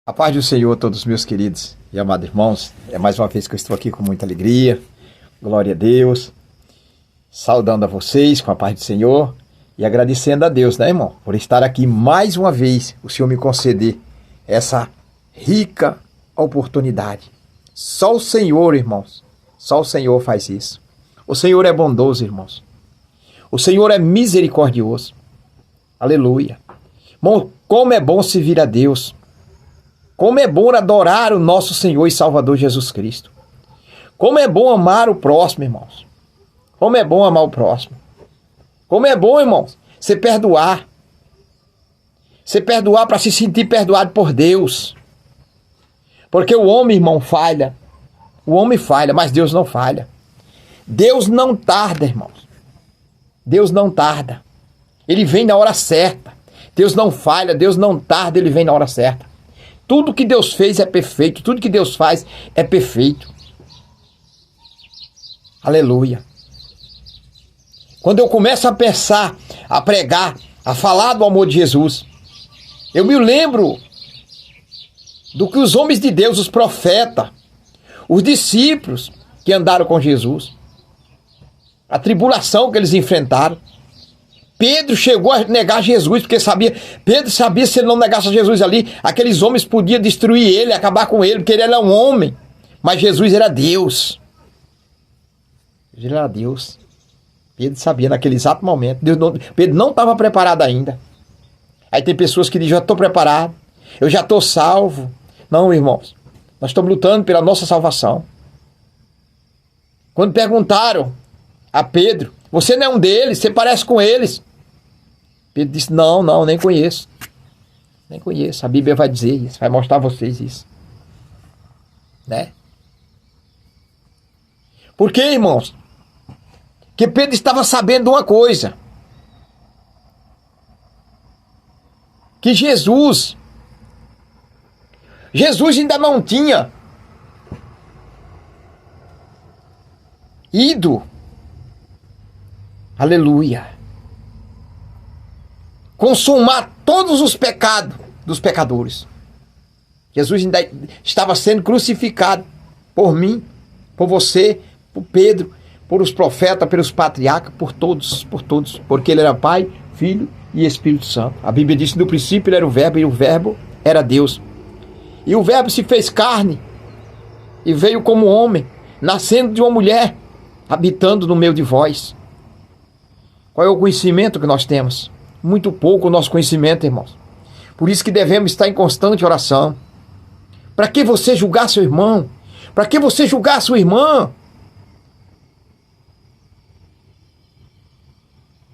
A paz do Senhor, todos os meus queridos e amados irmãos. É mais uma vez que eu estou aqui com muita alegria. Glória a Deus. Saudando a vocês com a paz do Senhor e agradecendo a Deus, né, irmão? Por estar aqui mais uma vez, o Senhor me conceder essa rica oportunidade. Só o Senhor, irmãos, só o Senhor faz isso. O Senhor é bondoso, irmãos. O Senhor é misericordioso. Aleluia. Irmão, como é bom servir a Deus. Como é bom adorar o nosso Senhor e Salvador Jesus Cristo. Como é bom amar o próximo, irmãos. Como é bom amar o próximo. Como é bom, irmãos, você perdoar. Você perdoar para se sentir perdoado por Deus. Porque o homem, irmão, falha. O homem falha, mas Deus não falha. Deus não tarda, irmãos. Deus não tarda. Ele vem na hora certa. Deus não falha, Deus não tarda, Ele vem na hora certa. Tudo que Deus fez é perfeito. Tudo que Deus faz é perfeito. Aleluia. Quando eu começo a pensar, a pregar, a falar do amor de Jesus, eu me lembro do que os homens de Deus, os profetas, os discípulos que andaram com Jesus, a tribulação que eles enfrentaram. Pedro chegou a negar Jesus, porque Pedro sabia que se ele não negasse Jesus ali, aqueles homens podiam destruir ele, acabar com ele, porque ele era um homem. Mas Jesus era Deus. Ele era Deus. Pedro sabia naquele exato momento. Pedro não estava preparado ainda. Aí tem pessoas que dizem, já estou preparado, eu já estou salvo. Não, irmãos, nós estamos lutando pela nossa salvação. Quando perguntaram a Pedro, você não é um deles, você parece com eles. Pedro disse, não, nem conheço. Nem conheço. A Bíblia vai dizer isso, vai mostrar a vocês isso. Né? Por quê, irmãos? Que Pedro estava sabendo de uma coisa. Que Jesus ainda não tinha ido, aleluia, consumar todos os pecados dos pecadores. Jesus ainda estava sendo crucificado por mim, por você, por Pedro, por os profetas, pelos patriarcas, por todos, porque ele era Pai, Filho e Espírito Santo. A Bíblia diz que no princípio ele era o Verbo e o Verbo era Deus. E o Verbo se fez carne e veio como homem, nascendo de uma mulher, habitando no meio de vós. Qual é o conhecimento que nós temos? Muito pouco o nosso conhecimento, irmãos. Por isso que devemos estar em constante oração. Para que você julgar seu irmão? Para que você julgar sua irmã?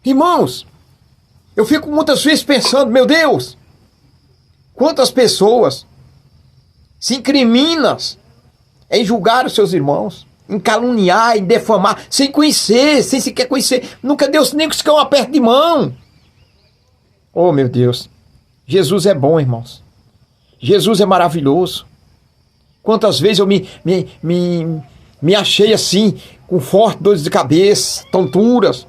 Irmãos, eu fico muitas vezes pensando, meu Deus, quantas pessoas se incriminam em julgar os seus irmãos, em caluniar, em defamar, sem conhecer, sem sequer conhecer. Nunca Deus nem sequer um aperto de mão. Oh, meu Deus. Jesus é bom, irmãos. Jesus é maravilhoso. Quantas vezes eu me achei assim, com fortes dores de cabeça, tonturas,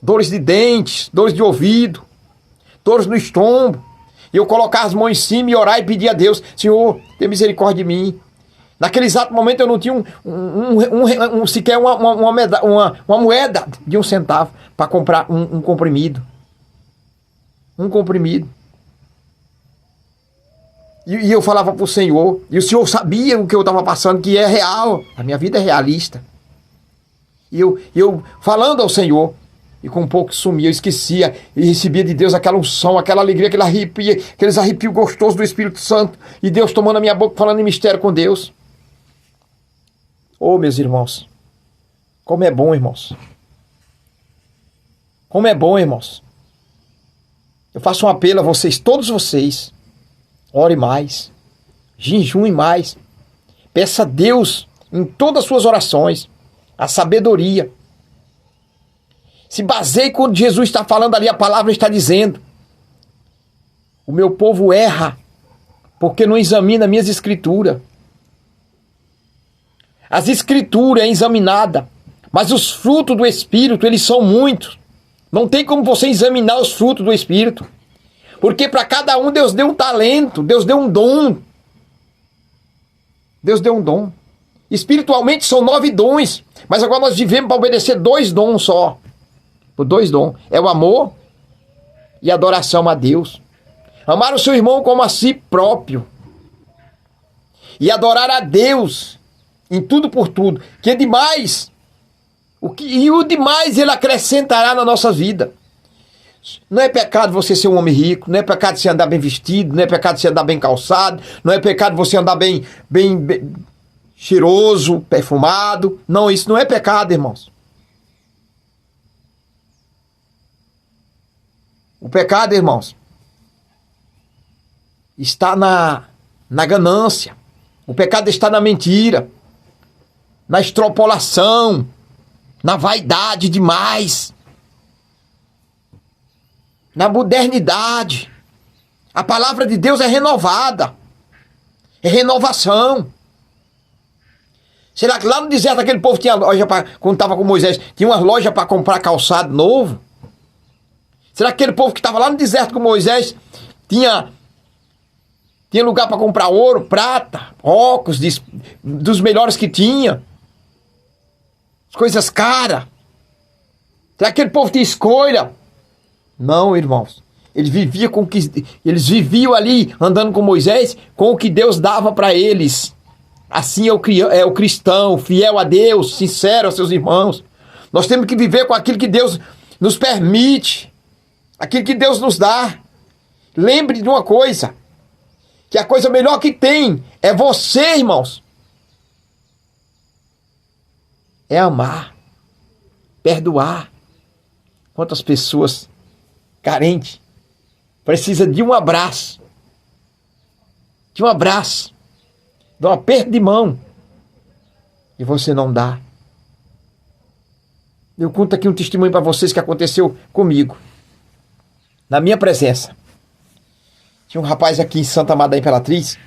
dores de dentes, dores de ouvido, dores no estômago. E eu colocar as mãos em cima e orar e pedir a Deus, Senhor, tenha misericórdia de mim. Naquele exato momento eu não tinha sequer uma moeda de 1 centavo para comprar um comprimido. Um comprimido. E eu falava para o Senhor, e o Senhor sabia o que eu estava passando, que é real. A minha vida é realista. E eu falando ao Senhor, e com um pouco sumia, eu esquecia, e recebia de Deus aquela unção, aquela alegria, aquele arrepio, aqueles arrepios gostosos do Espírito Santo, e Deus tomando a minha boca, falando em mistério com Deus. Oh, meus irmãos, como é bom, irmãos. Como é bom, irmãos. Eu faço um apelo a vocês, todos vocês, ore mais, jejum mais, peça a Deus em todas as suas orações, a sabedoria. Se baseie quando Jesus está falando ali, a palavra está dizendo, o meu povo erra, porque não examina minhas escrituras. As escrituras é examinada, mas os frutos do Espírito, eles são muitos. Não tem como você examinar os frutos do Espírito. Porque para cada um Deus deu um talento, Deus deu um dom. Deus deu um dom. Espiritualmente são 9 dons. Mas agora nós vivemos para obedecer 2 dons só. Por 2 dons. É o amor e a adoração a Deus. Amar o seu irmão como a si próprio. E adorar a Deus em tudo por tudo. Que é demais. E o demais ele acrescentará na nossa vida. Não é pecado você ser um homem rico. Não é pecado você andar bem vestido. Não é pecado você andar bem calçado. Não é pecado você andar bem cheiroso, perfumado. Não, isso não é pecado, irmãos. O pecado, irmãos, está na ganância. O pecado está na mentira, na extrapolação, na vaidade demais, na modernidade. A palavra de Deus é renovada, é renovação. Será que lá no deserto aquele povo tinha loja quando estava com Moisés, tinha uma loja para comprar calçado novo? Será que aquele povo que estava lá no deserto com Moisés tinha lugar para comprar ouro, prata, óculos dos melhores que tinha? Coisas caras. Será que aquele povo tinha escolha? Não, irmãos. Eles viviam ali andando com Moisés com o que Deus dava para eles. Assim é o cristão, fiel a Deus, sincero aos seus irmãos. Nós temos que viver com aquilo que Deus nos permite, aquilo que Deus nos dá. Lembre de uma coisa, que a coisa melhor que tem é você, irmãos. É amar, perdoar. Quantas pessoas carentes precisam de um abraço, de um aperto de mão, e você não dá. Eu conto aqui um testemunho para vocês que aconteceu comigo, na minha presença. Tinha um rapaz aqui em Santa Amada da Imperatriz.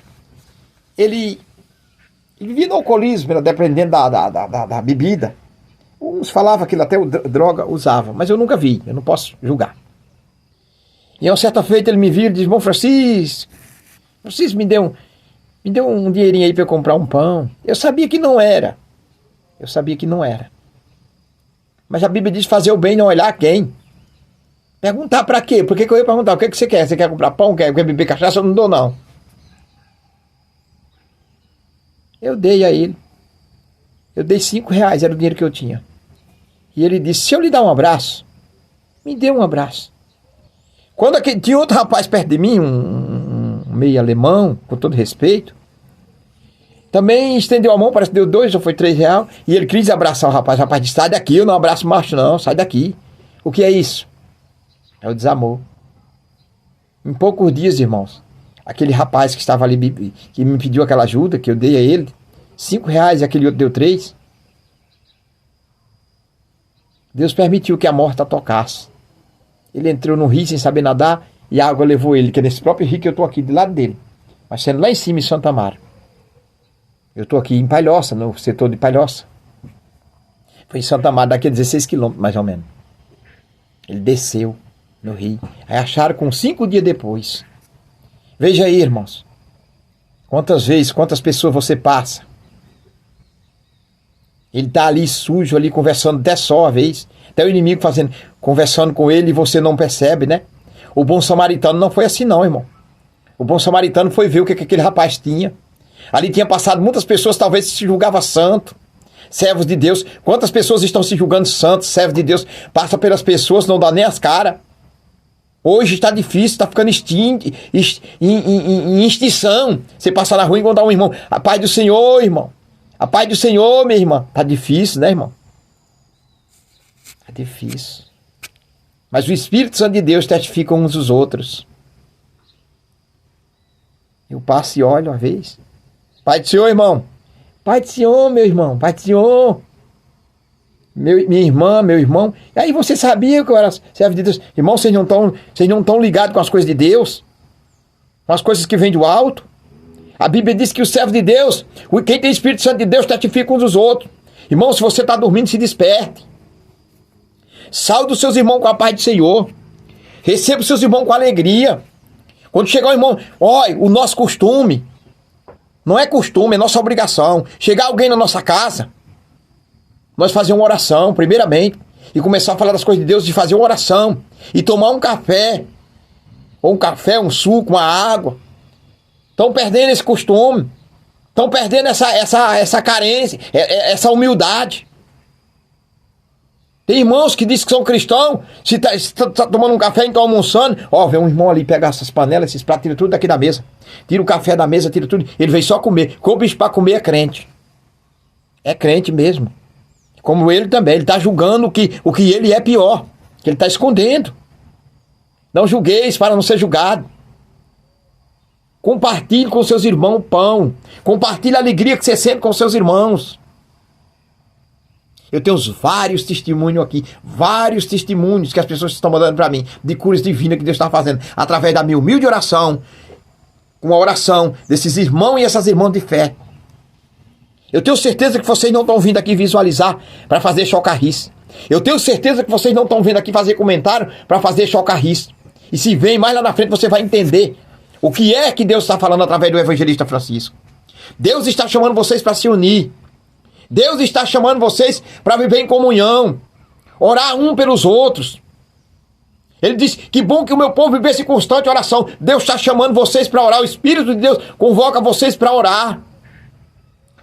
Ele vivia no alcoolismo, dependendo da bebida. Uns falavam que ele até droga usava, mas eu nunca vi, eu não posso julgar. E a uma certa feita ele me viu e disse: irmão Francisco, me deu um dinheirinho aí para eu comprar um pão. Eu sabia que não era. Mas a Bíblia diz fazer o bem e não olhar quem. Perguntar para quê? Por que eu ia perguntar? O que você quer? Você quer comprar pão? Quer beber cachaça? Eu não dou, não. Eu dei a ele. Eu dei R$5, era o dinheiro que eu tinha. E ele disse: se eu lhe dar um abraço, me dê um abraço. Quando tinha outro rapaz perto de mim, um meio alemão, com todo respeito, também estendeu a mão, parece que deu 2 ou foi R$3, e ele quis abraçar o rapaz. O rapaz disse: sai daqui, eu não abraço macho não, sai daqui. O que é isso? É o desamor. Em poucos dias, irmãos, aquele rapaz que estava ali, que me pediu aquela ajuda, que eu dei a ele, R$5 e aquele outro deu 3. Deus permitiu que a morta tocasse. Ele entrou no rio sem saber nadar e a água levou ele, que é nesse próprio rio que eu estou aqui, do lado dele. Mas sendo lá em cima, em Santa Amaro. Eu estou aqui em Palhoça, no setor de Palhoça. Foi em Santa Amaro, daqui a 16 quilômetros, mais ou menos. Ele desceu no rio. Aí acharam com 5 dias depois. Veja aí, irmãos. Quantas pessoas você passa. Ele está ali sujo, ali conversando até só a vez. Até o inimigo conversando com ele e você não percebe, né? O bom samaritano não foi assim não, irmão. O bom samaritano foi ver o que aquele rapaz tinha. Ali tinha passado muitas pessoas, talvez se julgava santo, servos de Deus. Quantas pessoas estão se julgando santos, servos de Deus? Passa pelas pessoas, não dá nem as caras. Hoje está difícil, está ficando em extinção. Você passa na rua e encontrar um irmão. A paz do Senhor, irmão. A paz do Senhor, minha irmã. Está difícil, né, irmão? Está difícil. Mas o Espírito Santo de Deus testifica uns dos outros. Eu passo e olho uma vez. Pai do Senhor, irmão. Pai do Senhor, meu irmão. Pai do Senhor. Minha irmã, meu irmão. E aí você sabia que eu era servo de Deus. Irmão, vocês não estão ligados com as coisas de Deus? Com as coisas que vêm do alto? A Bíblia diz que o servo de Deus, quem tem Espírito Santo de Deus, testifica uns dos outros. Irmão, se você está dormindo, se desperte. Saúde os seus irmãos com a paz do Senhor. Receba os seus irmãos com alegria. Quando chegar o irmão, olha, o nosso costume. Não é costume, é nossa obrigação. Chegar alguém na nossa casa, nós fazer uma oração, primeiramente, e começar a falar das coisas de Deus, e fazer uma oração, e tomar um café, ou um café, um suco, uma água. Estão perdendo esse costume, estão perdendo essa carência, essa humildade. Tem irmãos que dizem que são cristãos, se tá tomando um café e estão almoçando, vem um irmão ali, pega essas panelas, esses pratos, tira tudo daqui da mesa. Tira o café da mesa, tira tudo. Ele veio só comer. Com o bicho para comer é crente. É crente mesmo. Como ele também. Ele está julgando o que ele é pior. Que ele está escondendo. Não julgueis para não ser julgado. Compartilhe com seus irmãos o pão. Compartilhe a alegria que você sente com seus irmãos. Eu tenho vários testemunhos aqui, vários testemunhos que as pessoas estão mandando para mim, de curas divinas que Deus está fazendo, através da minha humilde oração, com a oração desses irmãos e essas irmãs de fé. Eu tenho certeza que vocês não estão vindo aqui visualizar para fazer chocarrice. Eu tenho certeza que vocês não estão vindo aqui fazer comentário para fazer chocarrice. E se vem mais lá na frente, você vai entender o que é que Deus está falando através do evangelista Francisco. Deus está chamando vocês para se unir. Deus está chamando vocês para viver em comunhão, orar um pelos outros. Ele diz, que bom que o meu povo vivesse em constante oração. Deus está chamando vocês para orar, o Espírito de Deus convoca vocês para orar.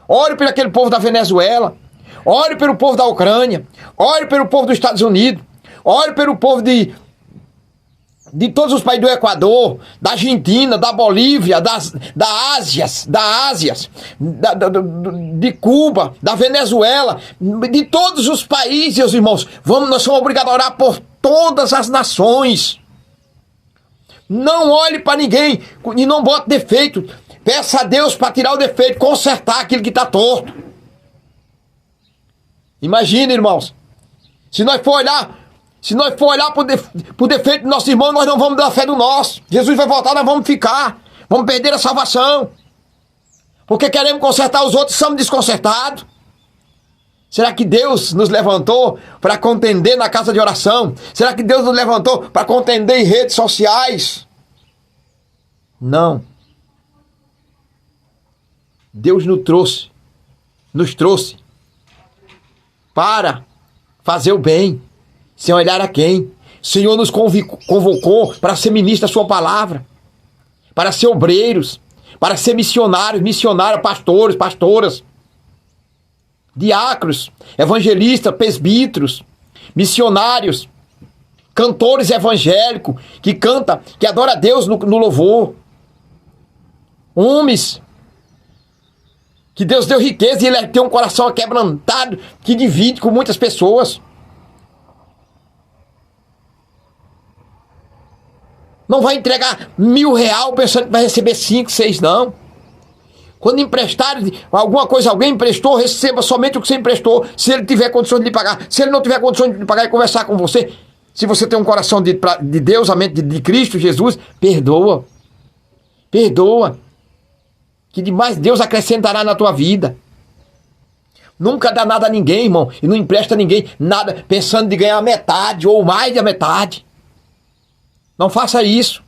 Ore por aquele povo da Venezuela, ore pelo povo da Ucrânia, ore pelo povo dos Estados Unidos, ore pelo povo de todos os países do Equador, da Argentina, da Bolívia, da Ásia, de Cuba, da Venezuela, de todos os países, irmãos. Nós somos obrigados a orar por todas as nações. Não olhe para ninguém e não bote defeito. Peça a Deus para tirar o defeito, consertar aquilo que está torto. Imagina, irmãos, se nós for olhar por defeito do nosso irmão, nós não vamos dar fé do nosso. Jesus vai voltar, nós vamos ficar. Vamos perder a salvação. Porque queremos consertar os outros, somos desconcertados. Será que Deus nos levantou para contender na casa de oração? Será que Deus nos levantou para contender em redes sociais? Não. Deus nos trouxe para fazer o bem, sem olhar a quem. O Senhor nos convocou para ser ministro da sua palavra, para ser obreiros, para ser missionários, pastores, pastoras, diáconos, evangelistas, presbíteros, missionários, cantores evangélicos, que canta, que adora a Deus no louvor, homens, que Deus deu riqueza e ele tem um coração aquebrantado, que divide com muitas pessoas. Não vai entregar R$1.000 pensando que vai receber 5, 6, não. Quando emprestar alguma coisa, alguém emprestou, receba somente o que você emprestou, se ele tiver condições de lhe pagar. Se ele não tiver condições de lhe pagar e conversar com você, se você tem um coração de Deus, a mente de Cristo Jesus, perdoa. Perdoa. Que demais Deus acrescentará na tua vida. Nunca dá nada a ninguém, irmão, e não empresta a ninguém nada pensando de ganhar metade ou mais da metade. Não faça isso.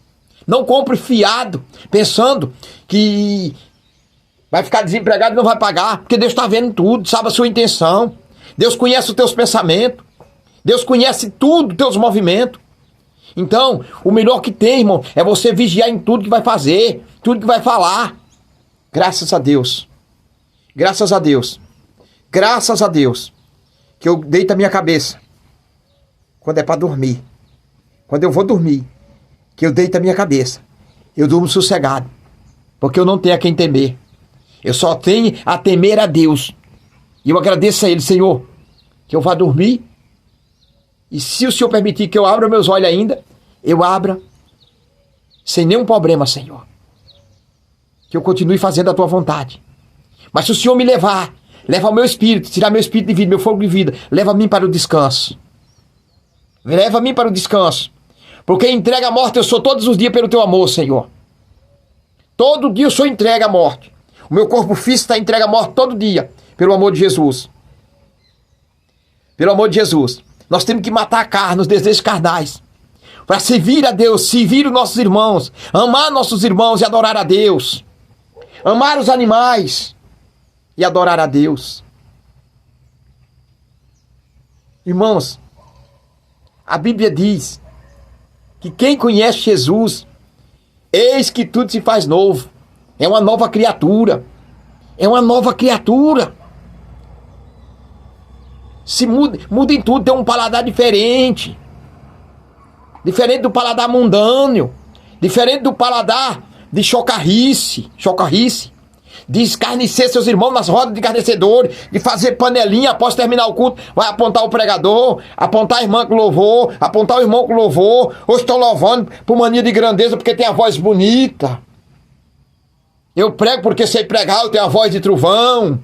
Não compre fiado, pensando que vai ficar desempregado e não vai pagar, porque Deus está vendo tudo, sabe a sua intenção. Deus conhece os teus pensamentos. Deus conhece tudo, os teus movimentos. Então, o melhor que tem, irmão, é você vigiar em tudo que vai fazer, tudo que vai falar. Graças a Deus. Graças a Deus. Graças a Deus. Que eu deito a minha cabeça quando é para dormir. Quando eu vou dormir, que eu deito a minha cabeça, eu durmo sossegado, porque eu não tenho a quem temer. Eu só tenho a temer a Deus. E eu agradeço a Ele, Senhor, que eu vá dormir. E se o Senhor permitir que eu abra meus olhos ainda, eu abra sem nenhum problema, Senhor. Que eu continue fazendo a Tua vontade. Mas se o Senhor me levar, leva o meu espírito, tirar meu espírito de vida, meu fogo de vida, leva-me para o descanso. Leva-me para o descanso. Porque entrega a morte eu sou todos os dias pelo Teu amor, Senhor. Todo dia eu sou entregue à morte. O meu corpo físico está entregue à morte todo dia, pelo amor de Jesus. Pelo amor de Jesus. Nós temos que matar a carne, os desejos carnais, para servir a Deus, servir os nossos irmãos, amar nossos irmãos e adorar a Deus. amar os animais e adorar a Deus. Irmãos, a Bíblia diz que quem conhece Jesus, eis que tudo se faz novo. É uma nova criatura. É uma nova criatura. Se muda em tudo, tem um paladar diferente. Diferente do paladar mundâneo. Diferente do paladar de chocarrice. De escarnecer seus irmãos nas rodas de escarnecedores. De fazer panelinha após terminar o culto. Vai apontar o pregador, apontar a irmã que louvou, apontar o irmão que louvou. Ou estão louvando por mania de grandeza porque tem a voz bonita. Eu prego porque sei pregar, eu tenho a voz de trovão.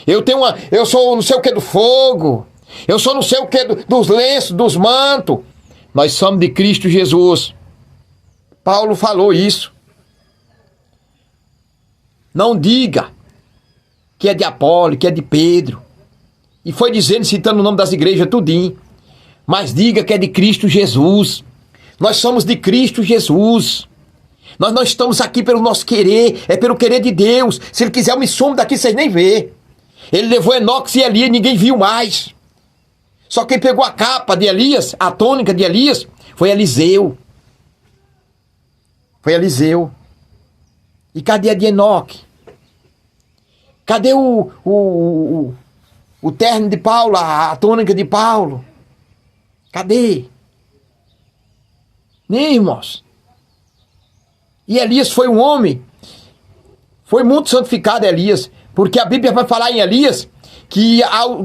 Eu sou não sei o que do fogo. Eu sou não sei o que dos lenços, dos mantos. Nós somos de Cristo Jesus. Paulo falou isso. Não diga que é de Apolo, que é de Pedro. E foi dizendo, citando o nome das igrejas, tudinho. Mas diga que é de Cristo Jesus. Nós somos de Cristo Jesus. Nós não estamos aqui pelo nosso querer, é pelo querer de Deus. Se Ele quiser, eu me sumo daqui, vocês nem vê. Ele levou Enoque e Elias, ninguém viu mais. Só quem pegou a capa de Elias, a tônica de Elias, foi Eliseu. Foi Eliseu. E cadê a de Enoque? Cadê o terno de Paulo, a tônica de Paulo? Cadê? Nem, irmãos. E Elias foi um homem, foi muito santificado Elias, porque a Bíblia vai falar em Elias, que ao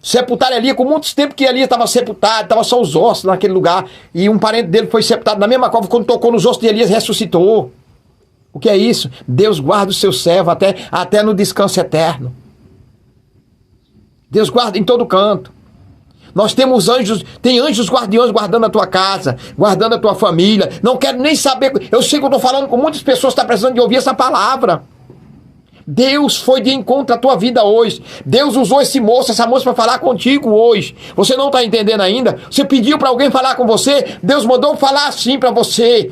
sepultar Elias, com muitos tempos que Elias estava sepultado, estava só os ossos naquele lugar, e um parente dele foi sepultado na mesma cova, quando tocou nos ossos de Elias, ressuscitou. O que é isso? Deus guarda o seu servo até no descanso eterno. Deus guarda em todo canto. Nós temos anjos, tem anjos guardiões guardando a tua casa, guardando a tua família. Não quero nem saber, eu sei que eu estou falando com muitas pessoas que estão precisando de ouvir essa palavra. Deus foi de encontro à tua vida hoje. Deus usou essa moça para falar contigo hoje. Você não está entendendo ainda? Você pediu para alguém falar com você, Deus mandou falar assim para você.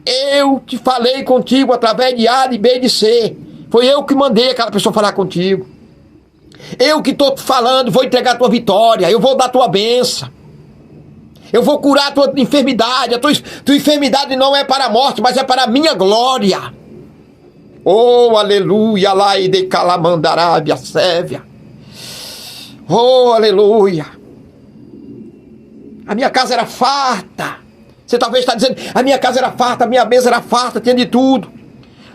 Eu te falei contigo através de A, de B e de C. Foi eu que mandei aquela pessoa falar contigo. Eu que estou te falando, vou entregar a tua vitória, eu vou dar a tua bênção. Eu vou curar a tua enfermidade. A tua enfermidade não é para a morte, mas é para a minha glória. Oh, aleluia, lá e de calamandarábia, sévia. Oh, aleluia. A minha casa era farta. Você talvez está dizendo, a minha casa era farta, a minha mesa era farta, tinha de tudo.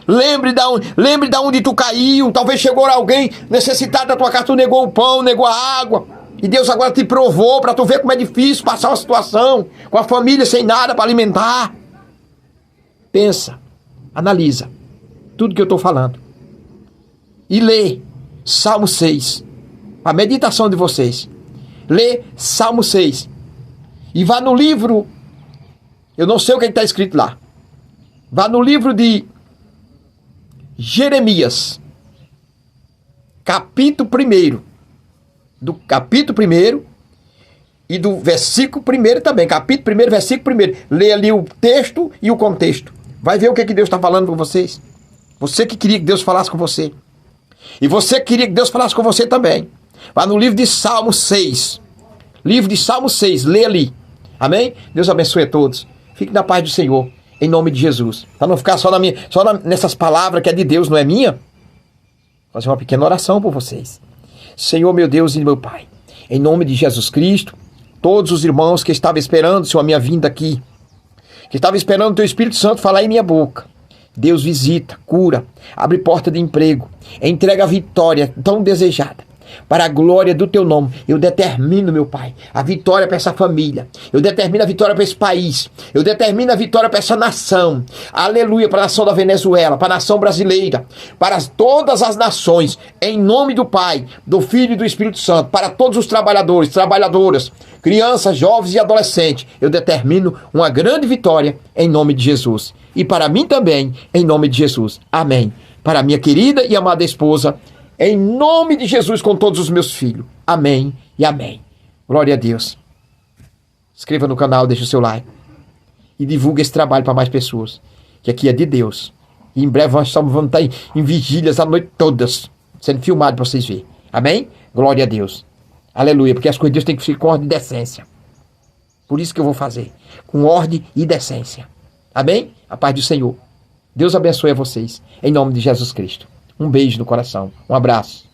Lembre de onde tu caiu. Talvez chegou alguém necessitado da tua casa, tu negou o pão, negou a água. E Deus agora te provou para tu ver como é difícil passar uma situação com a família sem nada para alimentar. Pensa, analisa tudo que eu estou falando. E lê Salmo 6. A meditação de vocês. Lê Salmo 6. E vá no livro, eu não sei o que está escrito lá. Vá no livro de Jeremias, capítulo 1, do capítulo 1 e do versículo 1 também, capítulo 1, versículo 1. Lê ali o texto e o contexto. Vai ver o que Deus está falando com vocês. Você que queria que Deus falasse com você. E você que queria que Deus falasse com você também. Vá no livro de Salmo 6. Livro de Salmo 6, lê ali. Amém? Deus abençoe a todos. Fique na paz do Senhor. Em nome de Jesus. Para não ficar nessas palavras que é de Deus, não é minha. Vou fazer uma pequena oração por vocês. Senhor, meu Deus e meu Pai, em nome de Jesus Cristo, todos os irmãos que estavam esperando, Senhor, a minha vinda aqui, que estavam esperando o Teu Espírito Santo falar em minha boca. Deus visita, cura, abre porta de emprego, entrega a vitória tão desejada. Para a glória do Teu nome, eu determino, meu Pai, a vitória para essa família. Eu determino a vitória para esse país. Eu determino a vitória para essa nação. Aleluia, para a nação da Venezuela, para a nação brasileira, para todas as nações. Em nome do Pai, do Filho e do Espírito Santo. Para todos os trabalhadores, trabalhadoras, crianças, jovens e adolescentes. Eu determino uma grande vitória em nome de Jesus. E para mim também, em nome de Jesus. Amém. Para a minha querida e amada esposa, em nome de Jesus, com todos os meus filhos. Amém e amém. Glória a Deus. Inscreva no canal, deixe o seu like. E divulgue esse trabalho para mais pessoas. Que aqui é de Deus. E em breve nós vamos estar em vigílias a noite todas, sendo filmado para vocês verem. Amém? Glória a Deus. Aleluia, porque as coisas de Deus têm que ser com ordem e decência. Por isso que eu vou fazer, com ordem e decência. Amém? A paz do Senhor. Deus abençoe a vocês, em nome de Jesus Cristo. Um beijo no coração, um abraço.